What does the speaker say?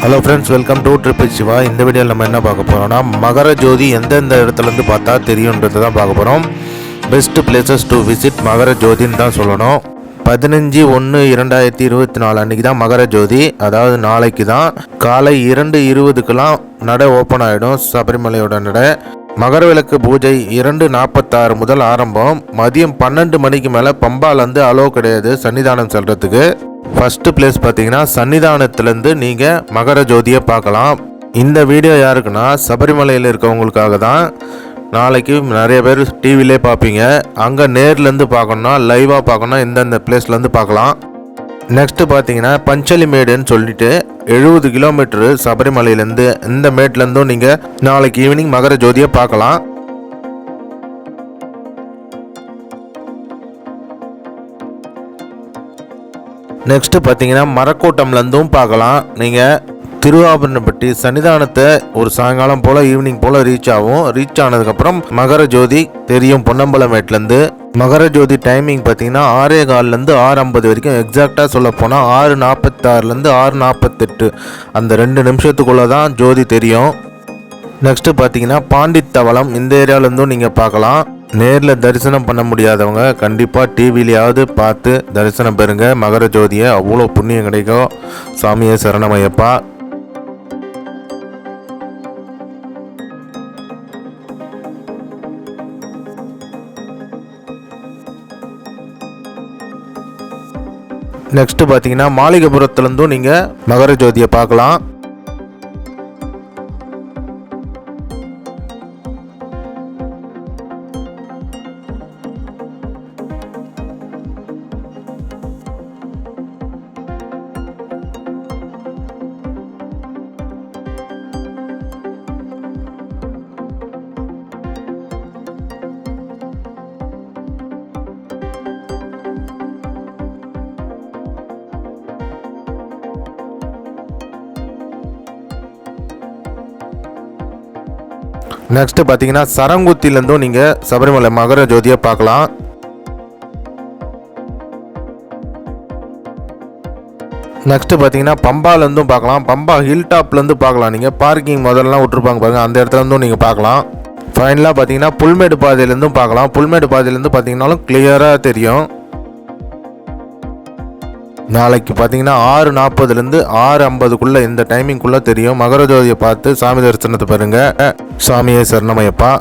Hello friends, welcome to triple Shiva. இந்த வீடியோவில் நம்ம என்ன பார்க்க போகிறோம்னா, மகர ஜோதி எந்தெந்த இடத்துலேருந்து பார்த்தா தெரியுன்றது தான் பார்க்க போகிறோம். பெஸ்ட் பிளேசஸ் டு விசிட் மகர ஜோதின்னு தான் சொல்லணும். 15/1/2024 அன்றைக்கி தான் மகர ஜோதி, அதாவது நாளைக்கு தான் காலை 2:20க்கெலாம் நடை ஓப்பன் ஆகிடும். சபரிமலையோட நடை. மகர விளக்கு பூஜை 2:46 முதல் ஆரம்பம். மதியம் 12 மணிக்கு மேலே பம்பாலேருந்து அலோ கிடையாது சன்னிதானம் செல்கிறதுக்கு. ஃபஸ்ட்டு பிளேஸ் பார்த்தீங்கன்னா சன்னிதானத்துலேருந்து நீங்கள் மகர ஜோதியை பார்க்கலாம். இந்த வீடியோ யாருக்குன்னா சபரிமலையில் இருக்கவங்களுக்காக தான். நாளைக்கு நிறைய பேர் டிவிலே பார்ப்பீங்க. அங்கே நேர்லேருந்து பார்க்கணுன்னா, லைவாக பார்க்கணுன்னா இந்தந்த பிளேஸ்லேருந்து பார்க்கலாம். நெக்ஸ்ட்டு பார்த்தீங்கன்னா பஞ்சலி மேடுன்னு சொல்லிட்டு 70 கிலோமீட்டரு சபரிமலையிலேருந்து இந்த மேட்லேருந்தும் நீங்கள் நாளைக்கு ஈவினிங் மகர ஜோதியை பார்க்கலாம். நெக்ஸ்ட்டு பார்த்தீங்கன்னா மரக்கூட்டம்லேருந்தும் பார்க்கலாம். நீங்கள் திருவாபரணப்பட்டி சன்னிதானத்தை ஒரு சாயங்காலம் போல் ஈவினிங் போல் ரீச் ஆகும். ரீச் ஆனதுக்கப்புறம் மகர ஜோதி தெரியும் பொன்னம்பலமேட்லேருந்து. மகர ஜோதி டைமிங் பார்த்தீங்கன்னா 6:15 6:50 வரைக்கும். எக்ஸாக்டாக சொல்ல போனால் 6:46 6:48 அந்த 2 நிமிஷத்துக்குள்ளே தான் ஜோதி தெரியும். நெக்ஸ்ட்டு பார்த்தீங்கன்னா பாண்டித்தவளம், இந்த ஏரியாவிலேருந்தும் நீங்கள் பார்க்கலாம். நேரில் தரிசனம் பண்ண முடியாதவங்க கண்டிப்பாக டிவிலையாவது பார்த்து தரிசனம் பெறுங்க மகர ஜோதியை. அவ்வளோ புண்ணியம் கிடைக்கும். சாமியை சரணமையப்பா. நெக்ஸ்ட்டு பார்த்தீங்கன்னா மாளிகைபுரத்துலேருந்தும் நீங்கள் மகர ஜோதியை பார்க்கலாம். நெக்ஸ்ட்டு பார்த்தீங்கன்னா சரங்குத்திலேருந்தும் நீங்கள் சபரிமலை மகர ஜோதியை பார்க்கலாம். நெக்ஸ்ட்டு பார்த்தீங்கன்னா பம்பாலேருந்தும் பார்க்கலாம். பம்பா ஹில் டாப்லேருந்து பார்க்கலாம். நீங்கள் பார்க்கிங் முதல்லாம் விட்டுருப்பாங்க பாருங்கள், அந்த இடத்துலேருந்தும் நீங்கள் பார்க்கலாம். ஃபைனலாக பார்த்தீங்கன்னா புல்மேடு பாதையிலேருந்தும் பார்க்கலாம். புல்மேடு பாதையிலேருந்து பார்த்தீங்கன்னாலும் கிளியராக தெரியும். நாளைக்கு பார்த்தீங்கன்னா 6:40 6:50 இந்த டைமிங்குள்ளே தெரியும். மகர ஜோதியை பார்த்து சாமி தரிசனத்தை பெறுங்க. சாமியை சரணமையப்பா.